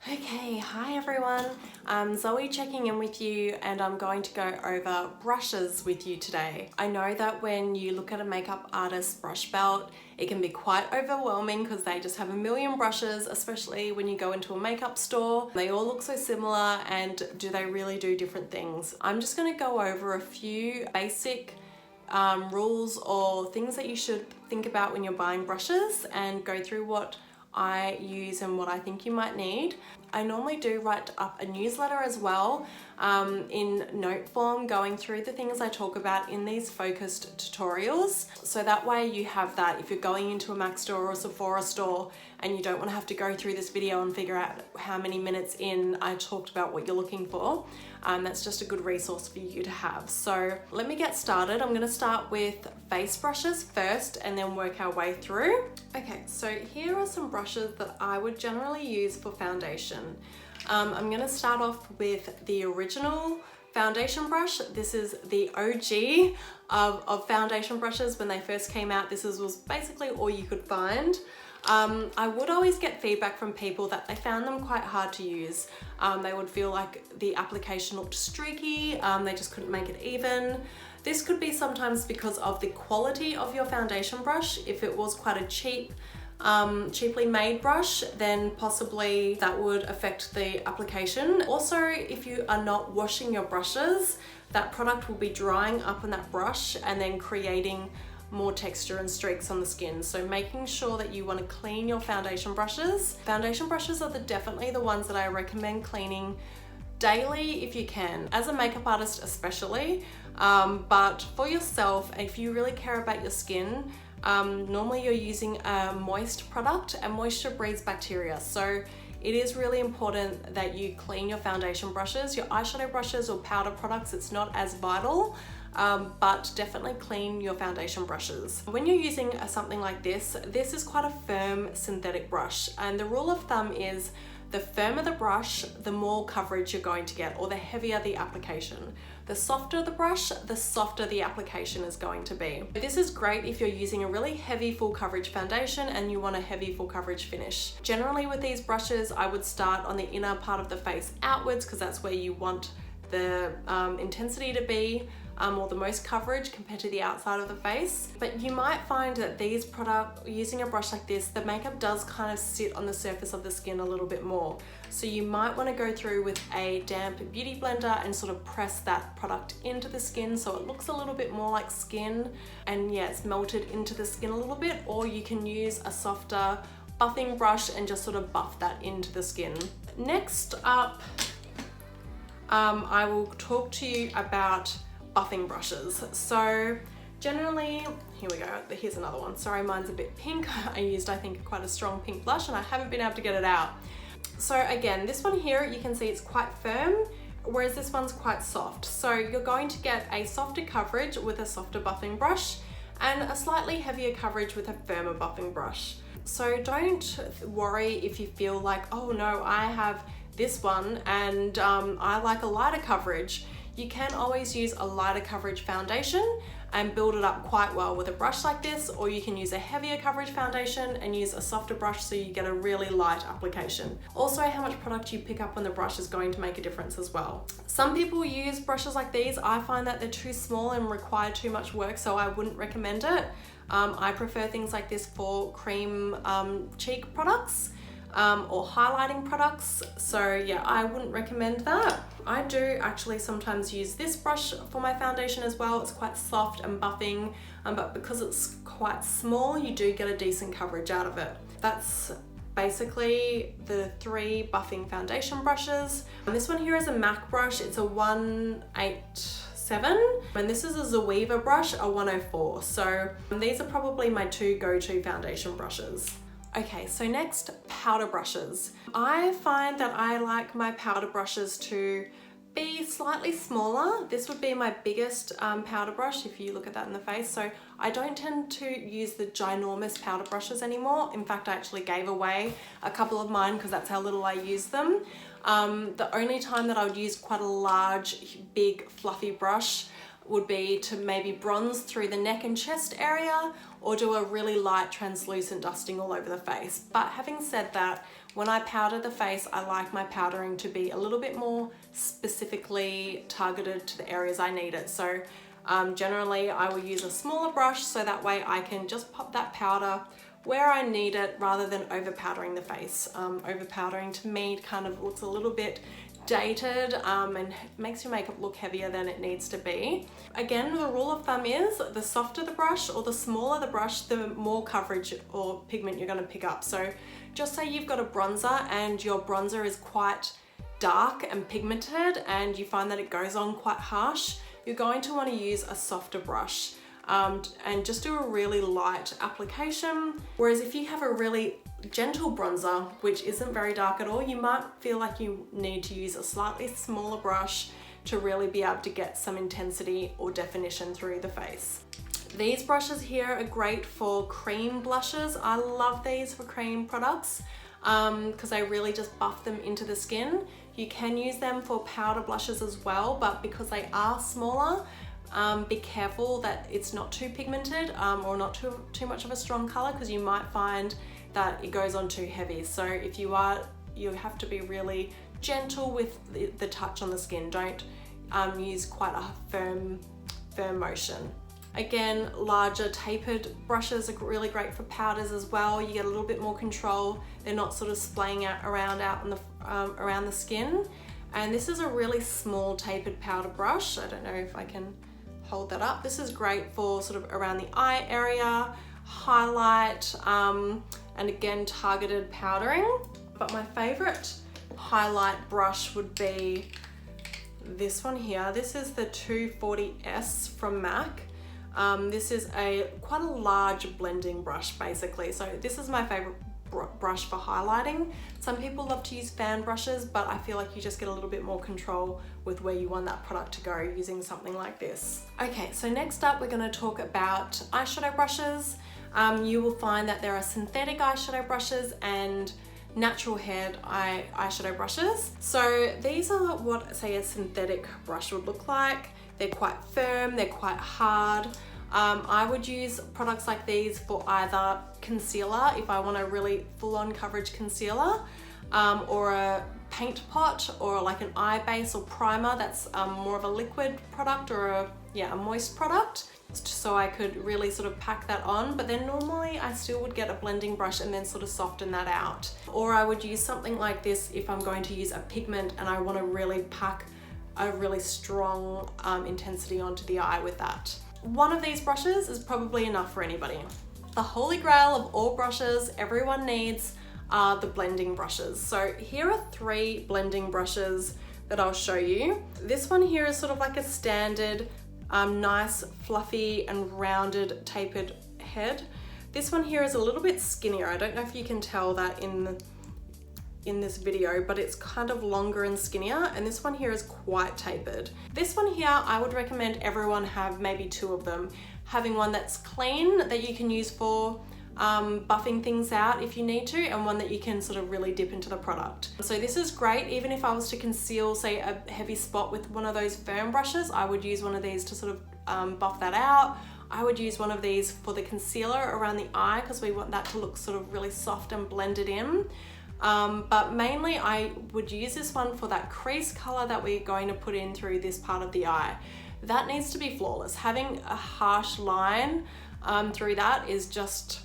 Okay, hi everyone. Zoe checking in with you, and I'm going to go over brushes with you today. I know that when you look at a makeup artist's brush belt, it can be quite overwhelming because they just have a million brushes, especially when you go into a makeup store. They all look so similar, and do they really do different things? I'm just going to go over a few basic rules or things that you should think about when you're buying brushes and go through what I use and what I think you might need. I normally do write up a newsletter as well in note form, going through the things I talk about in these focused tutorials. So that way you have that if you're going into a MAC store or a Sephora store and you don't want to have to go through this video and figure out how many minutes in I talked about what you're looking for. That's just a good resource for you to have. So let me get started. I'm going to start with face brushes first and then work our way through. Okay, so here are some brushes that I would generally use for foundation. I'm going to start off with the original foundation brush. This is the OG of foundation brushes. When they first came out, this was basically all you could find. I would always get feedback from people that they found them quite hard to use. They would feel like the application looked streaky, they just couldn't make it even. This could be sometimes because of the quality of your foundation brush. If it was quite a cheaply made brush, then possibly that would affect the application. Also, if you are not washing your brushes, that product will be drying up on that brush and then creating more texture and streaks on the skin. So making sure that you want to clean your foundation brushes. Foundation brushes are definitely the ones that I recommend cleaning daily if you can, as a makeup artist especially, but for yourself, if you really care about your skin, normally you're using a moist product, and moisture breeds bacteria. So it is really important that you clean your foundation brushes. Your eyeshadow brushes or powder products, it's not as vital, but definitely clean your foundation brushes. When you're using something like this is quite a firm synthetic brush, and the rule of thumb is the firmer the brush, the more coverage you're going to get, or the heavier the application. The softer the brush, the softer the application is going to be. This is great if you're using a really heavy full coverage foundation and you want a heavy full coverage finish. Generally with these brushes, I would start on the inner part of the face outwards, because that's where you want the intensity to be, or the most coverage compared to the outside of the face. But you might find that using a brush like this, the makeup does kind of sit on the surface of the skin a little bit more. So you might want to go through with a damp beauty blender and sort of press that product into the skin so it looks a little bit more like skin, and yeah, it's melted into the skin a little bit. Or you can use a softer buffing brush and just sort of buff that into the skin. Next up, I will talk to you about buffing brushes. So generally, here we go, here's another one. Sorry, mine's a bit pink. I used, I think, quite a strong pink blush and I haven't been able to get it out. So again, this one here, you can see it's quite firm, whereas this one's quite soft. So you're going to get a softer coverage with a softer buffing brush and a slightly heavier coverage with a firmer buffing brush. So don't worry if you feel like, oh no, I have this one and I like a lighter coverage. You can always use a lighter coverage foundation and build it up quite well with a brush like this, or you can use a heavier coverage foundation and use a softer brush so you get a really light application. Also, how much product you pick up on the brush is going to make a difference as well. Some people use brushes like these. I find that they're too small and require too much work, so I wouldn't recommend it. I prefer things like this for cream cheek products. Or highlighting products. So yeah, I wouldn't recommend that. I do actually sometimes use this brush for my foundation as well. It's quite soft and buffing, but because it's quite small, you do get a decent coverage out of it. That's basically the 3 buffing foundation brushes. And this one here is a MAC brush. It's a 187, and this is a Zoeva brush, a 104. So these are probably my 2 go-to foundation brushes. Okay, so next, powder brushes. I find that I like my powder brushes to be slightly smaller. This would be my biggest powder brush if you look at that in the face. So I don't tend to use the ginormous powder brushes anymore. In fact, I actually gave away a couple of mine because that's how little I use them. The only time that I would use quite a large, big, fluffy brush would be to maybe bronze through the neck and chest area, or do a really light translucent dusting all over the face. But having said that, when I powder the face, I like my powdering to be a little bit more specifically targeted to the areas I need it. So generally I will use a smaller brush so that way I can just pop that powder where I need it rather than over powdering the face. Over powdering to me kind of looks a little bit dated and makes your makeup look heavier than it needs to be. Again, the rule of thumb is the softer the brush or the smaller the brush, the more coverage or pigment you're going to pick up. So just say you've got a bronzer and your bronzer is quite dark and pigmented and you find that it goes on quite harsh, you're going to want to use a softer brush and just do a really light application. Whereas if you have a really gentle bronzer, which isn't very dark at all, you might feel like you need to use a slightly smaller brush to really be able to get some intensity or definition through the face. These brushes here are great for cream blushes. I love these for cream products because they really just buff them into the skin. You can use them for powder blushes as well, but because they are smaller, be careful that it's not too pigmented or not too much of a strong color, because you might find that it goes on too heavy. So if you have to be really gentle with the touch on the skin. Don't use quite a firm motion. Again, larger tapered brushes are really great for powders as well. You get a little bit more control. They're not sort of splaying out around around the skin. And this is a really small tapered powder brush. I don't know if I can hold that up. This is great for sort of around the eye area, highlight, and again, targeted powdering. But my favorite highlight brush would be this one here. This is the 240S from MAC. This is quite a large blending brush basically. So this is my favorite brush for highlighting. Some people love to use fan brushes, but I feel like you just get a little bit more control with where you want that product to go using something like this. Okay, so next up we're going to talk about eyeshadow brushes. You will find that there are synthetic eyeshadow brushes and natural haired eyeshadow brushes. So these are what, say, a synthetic brush would look like. They're quite firm, they're quite hard. I would use products like these for either concealer, if I want a really full-on coverage concealer, or a paint pot, or like an eye base or primer that's more of a liquid product, or a moist product, so I could really sort of pack that on. But then normally I still would get a blending brush and then sort of soften that out. Or I would use something like this if I'm going to use a pigment and I want to really pack a really strong intensity onto the eye with that. One of these brushes is probably enough for anybody. The holy grail of all brushes everyone needs are the blending brushes. So here are 3 blending brushes that I'll show you. This one here is sort of like a standard, nice, fluffy and rounded tapered head. This one here is a little bit skinnier. I don't know if you can tell that in this video, but it's kind of longer and skinnier, and this one here is quite tapered. This one here, I would recommend everyone have maybe 2 of them. Having one that's clean that you can use for buffing things out if you need to, and one that you can sort of really dip into the product. So this is great even if I was to conceal, say, a heavy spot with one of those firm brushes. I would use one of these to sort of buff that out. I would use one of these for the concealer around the eye because we want that to look sort of really soft and blended in. But mainly I would use this one for that crease color that we're going to put in through this part of the eye. That needs to be flawless. Having a harsh line through that is just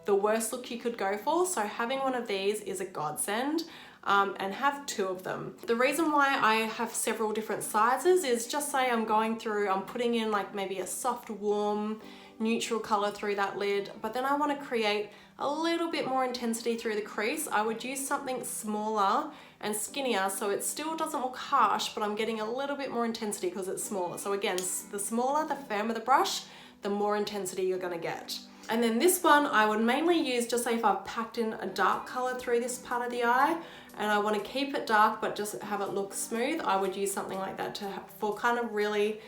the worst look you could go for. So having one of these is a godsend, and have 2 of them. The reason why I have several different sizes is just say I'm putting in like maybe a soft, warm, neutral color through that lid, but then I want to create a little bit more intensity through the crease. I would use something smaller and skinnier so it still doesn't look harsh, but I'm getting a little bit more intensity because it's smaller. So again, the smaller, the firmer the brush, the more intensity you're going to get. And then this one I would mainly use, just say if I've packed in a dark color through this part of the eye and I want to keep it dark but just have it look smooth, I would use something like that for kind of really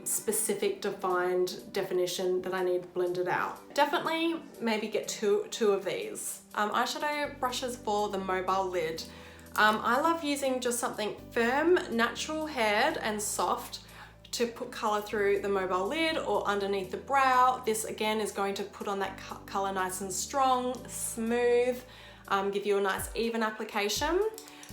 specific defined definition that I need blended out. Definitely maybe get two of these. Eyeshadow brushes for the mobile lid. I love using just something firm, natural haired and soft to put color through the mobile lid or underneath the brow. This again is going to put on that color nice and strong, smooth, give you a nice even application.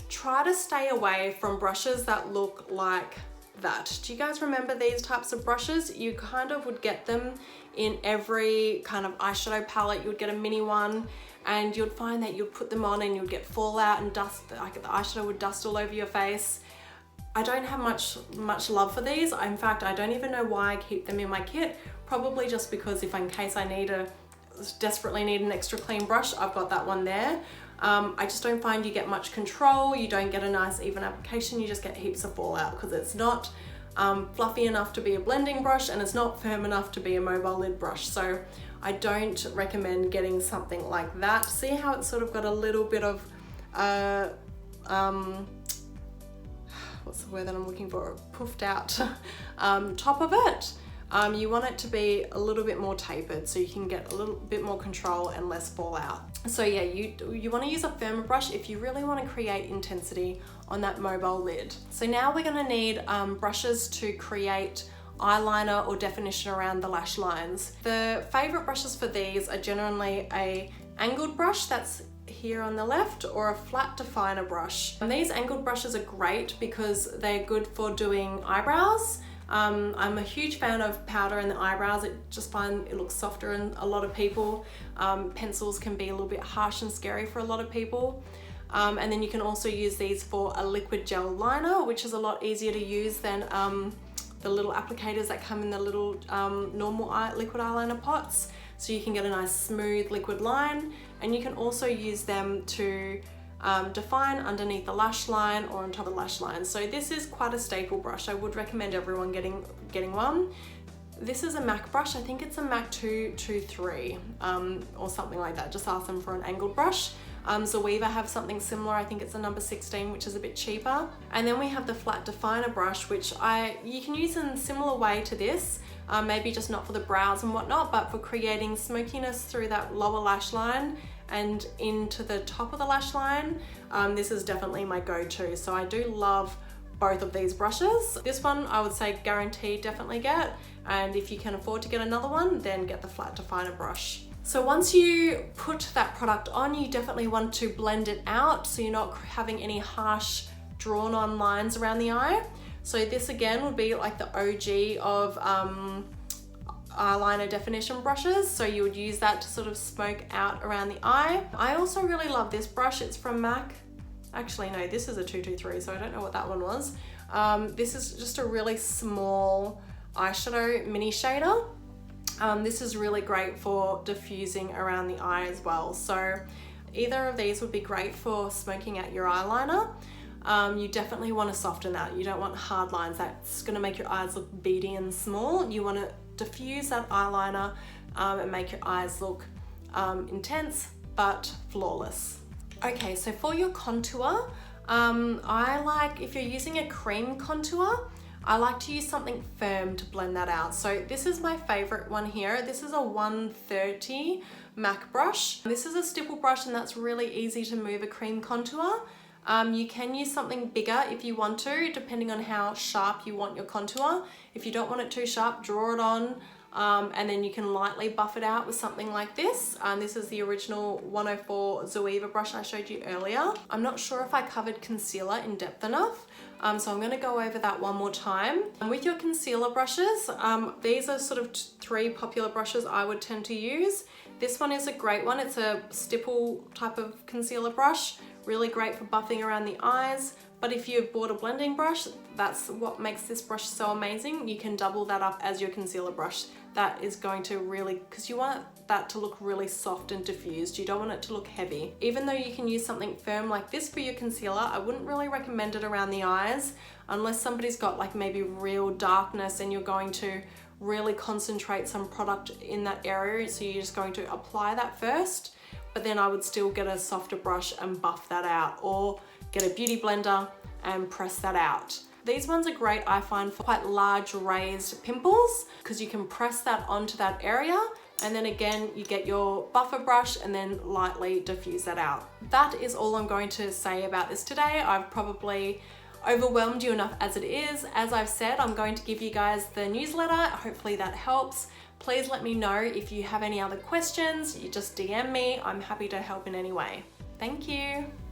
Try to stay away from brushes that look like that. Do you guys remember these types of brushes? You kind of would get them in every kind of eyeshadow palette. You would get a mini one, and you'd find that you'd put them on and you'd get fallout and dust, like the eyeshadow would dust all over your face. I don't have much love for these. In fact, I don't even know why I keep them in my kit. Probably just because if in case I desperately need an extra clean brush, I've got that one there. I just don't find you get much control. You don't get a nice even application. You just get heaps of fallout because it's not fluffy enough to be a blending brush, and it's not firm enough to be a mobile lid brush. So I don't recommend getting something like that. See how it's sort of got a little bit of what's the word that I'm looking for? Puffed out top of it. You want it to be a little bit more tapered so you can get a little bit more control and less fallout. So yeah, you want to use a firmer brush if you really want to create intensity on that mobile lid. So now we're going to need brushes to create eyeliner or definition around the lash lines. The favorite brushes for these are generally a angled brush that's here on the left, or a flat definer brush. And these angled brushes are great because they're good for doing eyebrows. I'm a huge fan of powder in the eyebrows. I just find it looks softer in a lot of people. Pencils can be a little bit harsh and scary for a lot of people. And then you can also use these for a liquid gel liner, which is a lot easier to use than the little applicators that come in the little normal liquid eyeliner pots. So you can get a nice smooth liquid line, and you can also use them to define underneath the lash line or on top of the lash line. So this is quite a staple brush. I would recommend everyone getting one. This is a MAC brush. I think it's a MAC 223 or something like that. Just ask them for an angled brush. Zoeva have something similar. I think it's a number 16, which is a bit cheaper. And then we have the flat definer brush, which you can use in a similar way to this. Maybe just not for the brows and whatnot, but for creating smokiness through that lower lash line and into the top of the lash line. This is definitely my go-to. So I do love both of these brushes. This one I would say guaranteed definitely get, and if you can afford to get another one, then get the flat definer brush. So once you put that product on, you definitely want to blend it out so you're not having any harsh drawn on lines around the eye. So this again would be like the OG of eyeliner definition brushes. So you would use that to sort of smoke out around the eye. I also really love this brush. It's from MAC. Actually, no, this is a 223, so I don't know what that one was. This is just a really small eyeshadow mini shader. This is really great for diffusing around the eye as well. So either of these would be great for smoking out your eyeliner. You definitely want to soften that. You don't want hard lines. That's going to make your eyes look beady and small. You want to diffuse that eyeliner and make your eyes look intense but flawless. Okay, so for your contour, I like, if you're using a cream contour, I like to use something firm to blend that out. So this is my favorite one here. This is a 130 MAC brush. This is a stipple brush, and that's really easy to move a cream contour. You can use something bigger if you want to, depending on how sharp you want your contour. If you don't want it too sharp, draw it on, and then you can lightly buff it out with something like this. This is the original 104 Zoeva brush I showed you earlier. I'm not sure if I covered concealer in depth enough, so I'm going to go over that one more time. With your concealer brushes, these are sort of three popular brushes I would tend to use. This one is a great one. It's a stipple type of concealer brush, really great for buffing around the eyes. But if you've bought a blending brush, that's what makes this brush so amazing. You can double that up as your concealer brush. That is going to really, because you want that to look really soft and diffused. You don't want it to look heavy. Even though you can use something firm like this for your concealer, I wouldn't really recommend it around the eyes unless somebody's got like maybe real darkness and you're going to really concentrate some product in that area. So you're just going to apply that first, but then I would still get a softer brush and buff that out, or get a beauty blender and press that out. These ones are great, I find, for quite large raised pimples, because you can press that onto that area, and then again you get your buffer brush and then lightly diffuse that out. That is all I'm going to say about this today. I've probably overwhelmed you enough as it is. As I've said, I'm going to give you guys the newsletter. Hopefully that helps. Please let me know if you have any other questions. You just DM me. I'm happy to help in any way. Thank you.